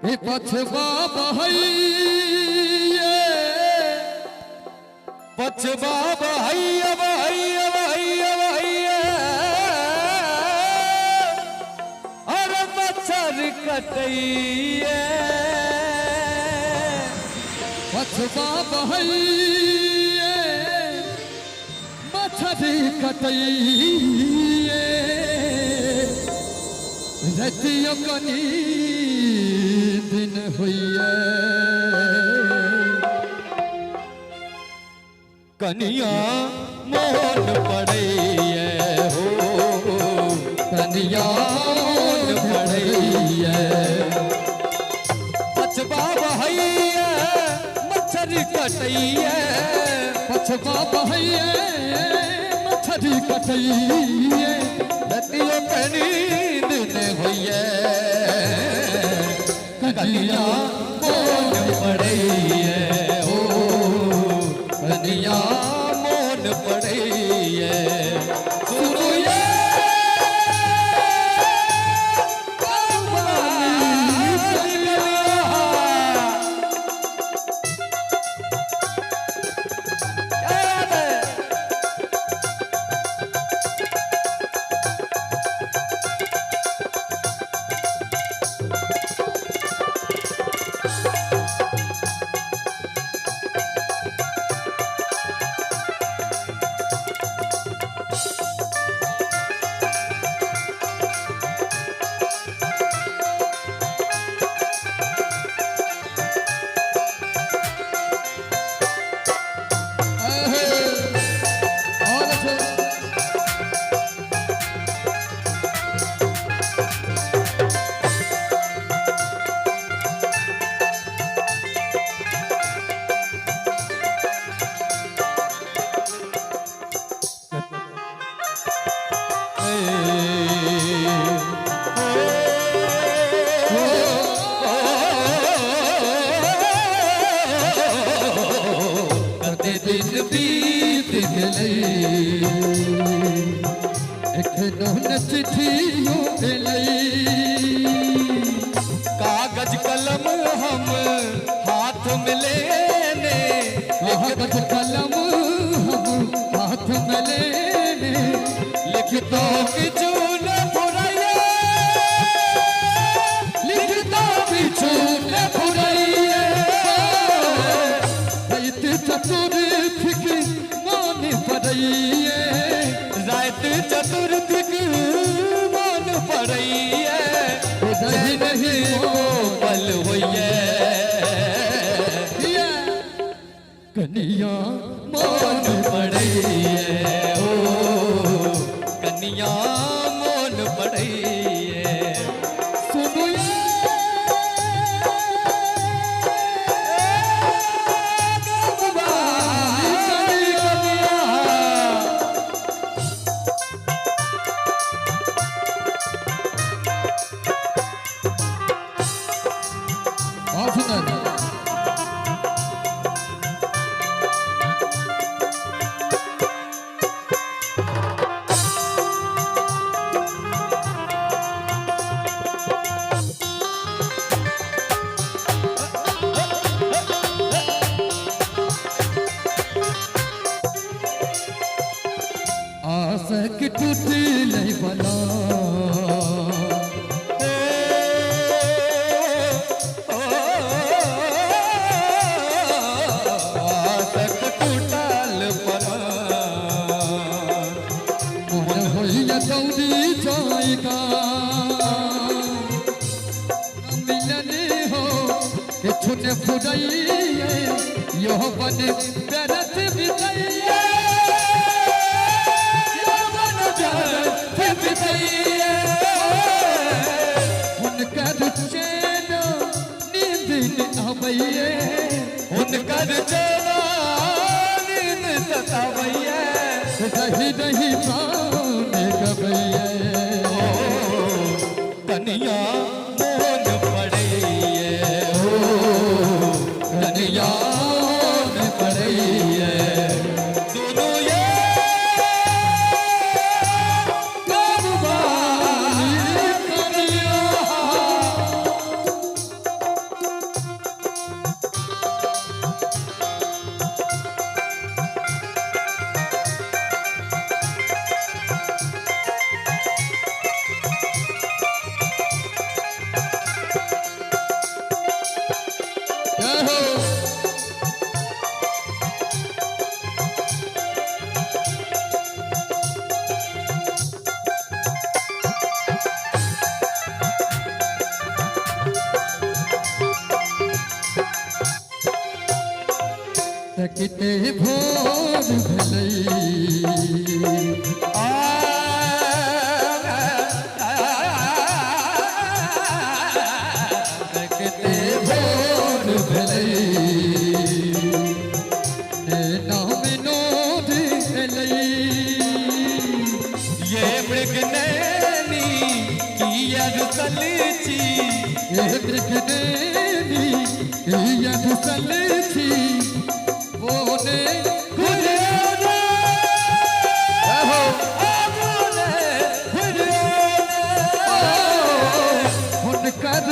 पछवा बहैया पछवा बहैया बहैया बहैया बहैया अरे मच्छर कटैया पछवा बहैया मच्छर कटैया रतियों कनी दिन हुई कनिया मोन पड़े हो कनिया मोन पड़े पछवा बहैया मच्छर कटैया पछवा बहैया मच्छर कटैया रतियों कनी दिन हुई कनिया मोन पड़े हो कनिया मोन पड़े सुनो ये कागज कलम हम हाथ में लेने कागज कलम हम हाथ में लेने लिखता बिचू न फुराइए लिखता बिचू न फुराइए रात चतुर्थिक मान पड़िए रात चतुर्थिक मान पड़िए नहीं पल होइए कनिया मोन पड़ैया ओ कनिया मोन पड़ैया सुनो आसक टूट नहीं बना आसक टूटल बना मन होइया दौड़ी जाएगा मिलन हो के छुने फुराइए यो बन बेरत बिताइए उनकर चैन नींद आबैये उनकर चैन नींद सताबैये रही रही प्राण गबैये कनिया मोन पड़ैये हो कनिया मोन पड़ैये सुनो ये किते भोर भलई किते भोर भलई नाम नोद लई ये मृगनैनी की अरसलची ये मृगनैनी की अरसलची बोने हुनकर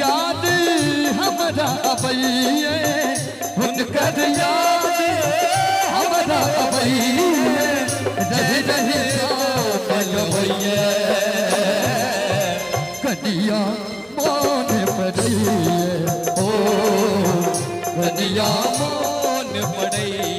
याद हमरा अबैये हुनकर याद हमरा अबैये रह रहे पल भैया कनिया मोन पड़ैये ओ कनिया मोन पड़ई